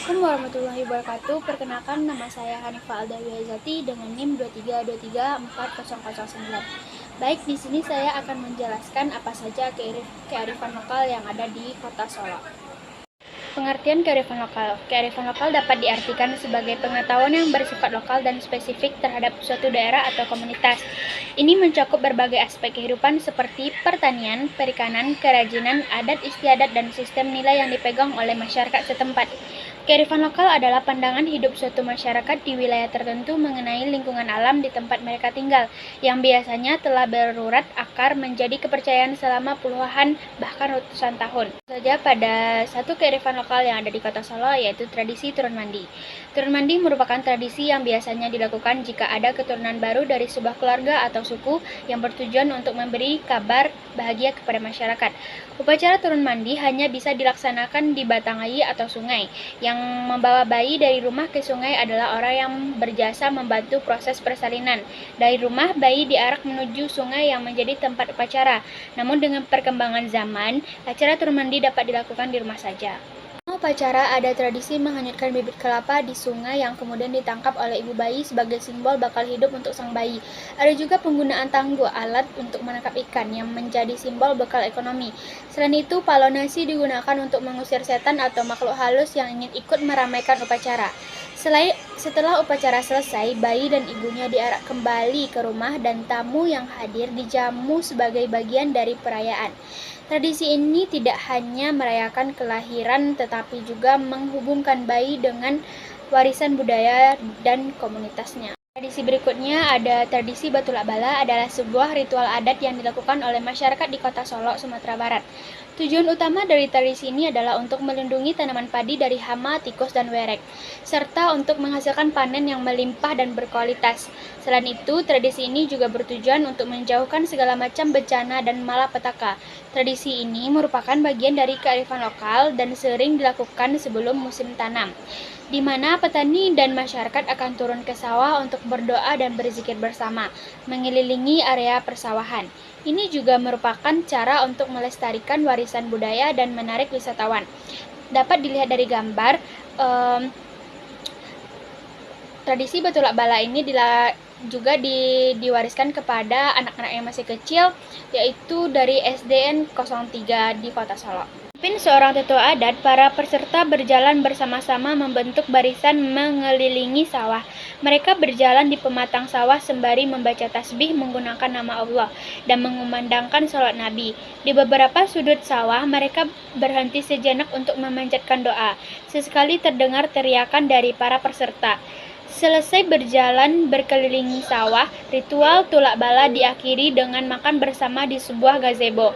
Assalamualaikum warahmatullahi wabarakatuh. Perkenalkan, nama saya Hanifah Aldawiyazati dengan NIM 2323409. Baik, di sini saya akan menjelaskan apa saja kearifan lokal yang ada di Kota Solo. Pengertian kearifan lokal. Kearifan lokal dapat diartikan sebagai pengetahuan yang bersifat lokal dan spesifik terhadap suatu daerah atau komunitas. Ini mencakup berbagai aspek kehidupan seperti pertanian, perikanan, kerajinan, adat istiadat, dan sistem nilai yang dipegang oleh masyarakat setempat. Kearifan lokal adalah pandangan hidup suatu masyarakat di wilayah tertentu mengenai lingkungan alam di tempat mereka tinggal, yang biasanya telah berurat akar menjadi kepercayaan selama puluhan bahkan ratusan tahun. Saja pada satu kearifan lokal yang ada di Kota Solo, yaitu tradisi turun mandi. Turun mandi merupakan tradisi yang biasanya dilakukan jika ada keturunan baru dari sebuah keluarga atau suku yang bertujuan untuk memberi kabar bahagia kepada masyarakat. Upacara turun mandi hanya bisa dilaksanakan di batang air atau sungai. Yang membawa bayi dari rumah ke sungai adalah orang yang berjasa membantu proses persalinan. Dari rumah, bayi diarak menuju sungai yang menjadi tempat upacara. Namun dengan perkembangan zaman, acara turun mandi dapat dilakukan di rumah saja. Upacara ada tradisi menghanyutkan bibit kelapa di sungai yang kemudian ditangkap oleh ibu bayi sebagai simbol bakal hidup untuk sang bayi. Ada juga penggunaan tangguh, alat untuk menangkap ikan, yang menjadi simbol bekal ekonomi. Selain itu, palo nasi digunakan untuk mengusir setan atau makhluk halus yang ingin ikut meramaikan upacara. Setelah upacara selesai, bayi dan ibunya diarak kembali ke rumah dan tamu yang hadir dijamu sebagai bagian dari perayaan. Tradisi ini tidak hanya merayakan kelahiran tetapi juga menghubungkan bayi dengan warisan budaya dan komunitasnya. Tradisi berikutnya ada tradisi Batulak Bala, adalah sebuah ritual adat yang dilakukan oleh masyarakat di Kota Solo, Sumatera Barat. Tujuan utama dari tradisi ini adalah untuk melindungi tanaman padi dari hama, tikus, dan werek, serta untuk menghasilkan panen yang melimpah dan berkualitas. Selain itu, tradisi ini juga bertujuan untuk menjauhkan segala macam bencana dan malapetaka. Tradisi ini merupakan bagian dari kearifan lokal dan sering dilakukan sebelum musim tanam, di mana petani dan masyarakat akan turun ke sawah untuk berdoa dan berzikir bersama, mengelilingi area persawahan. Ini juga merupakan cara untuk melestarikan warisan budaya dan menarik wisatawan. Dapat dilihat dari gambar, tradisi Batulak Bala ini juga diwariskan kepada anak-anak yang masih kecil, yaitu dari SDN 03 di Kota Solo. Pimpin seorang tetua adat, para peserta berjalan bersama-sama membentuk barisan mengelilingi sawah. Mereka berjalan di pematang sawah sembari membaca tasbih menggunakan nama Allah dan mengumandangkan salat Nabi. Di beberapa sudut sawah, mereka berhenti sejenak untuk memanjatkan doa. Sesekali terdengar teriakan dari para peserta. Selesai berjalan berkeliling sawah, ritual tulak bala diakhiri dengan makan bersama di sebuah gazebo.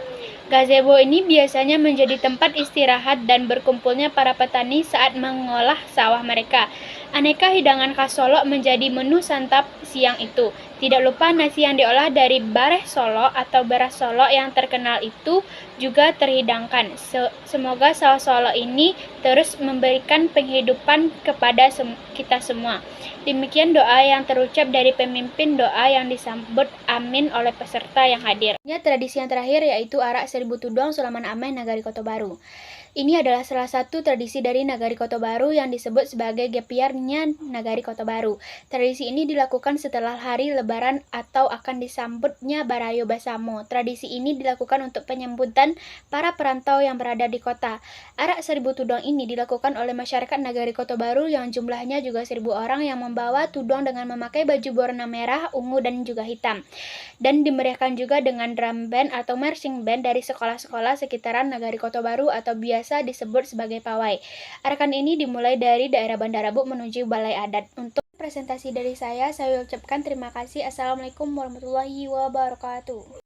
Gazebo ini biasanya menjadi tempat istirahat dan berkumpulnya para petani saat mengolah sawah mereka. Aneka hidangan khas Solo menjadi menu santap siang itu. Tidak lupa nasi yang diolah dari bareh Solo atau beras Solo yang terkenal itu juga terhidangkan. Semoga sawah Solo ini terus memberikan penghidupan kepada kita semua. Demikian doa yang terucap dari pemimpin doa yang disambut amin oleh peserta yang hadir. Tradisi yang terakhir yaitu arak seribu tudong Sulaman Ameh Nagari Kota Baru. Ini adalah salah satu tradisi dari Nagari Kota Baru yang disebut sebagai gepiarnya Nagari Kota Baru. Tradisi ini dilakukan setelah hari Lebaran atau akan disambutnya Barayo Basamo. Tradisi ini dilakukan untuk penyambutan para perantau yang berada di kota. Arak seribu tudong ini dilakukan oleh masyarakat Nagari Kota Baru yang jumlahnya juga 1000 orang yang membawa tudong dengan memakai baju berwarna merah, ungu, dan juga hitam. Dan dimeriahkan juga dengan drum band atau marching band dari sekolah-sekolah sekitaran Nagari Kota Baru atau biasa disebut sebagai pawai. Arakan ini dimulai dari daerah Bandara Bu menuju Balai Adat. Untuk presentasi dari saya ucapkan terima kasih. Assalamualaikum warahmatullahi wabarakatuh.